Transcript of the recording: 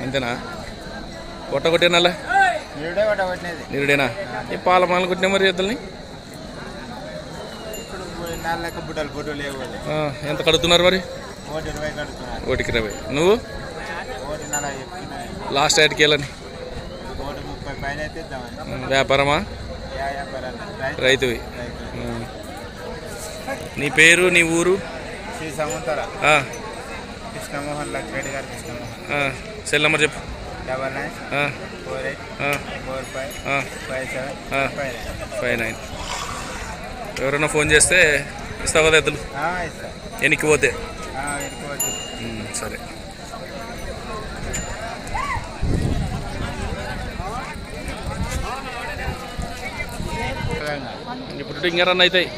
అంతేనా? కొట్ట కొట్టినాలా? నిరుడేనా? ఈ పాల మాల కొట్టినా మరి ఎద్దుల్ని ఎంత కడుతున్నారు మరి? 1:20. నువ్వు లాస్ట్ రేట్కి వెళ్ళని వ్యాపారమా రైతువి? నీ పేరు నీ ఊరు? కృష్ణమోహన్ లక్ష్రెడ్డి గారు. సెల్ నెంబర్ చెప్పు. 9948485759. ఎవరైనా ఫోన్ చేస్తే ఇస్తావు కదా ఎద్దులు? ఎనికి పోతే సరే. ఇప్పుడు ఇంకెరన్నా అవుతాయి.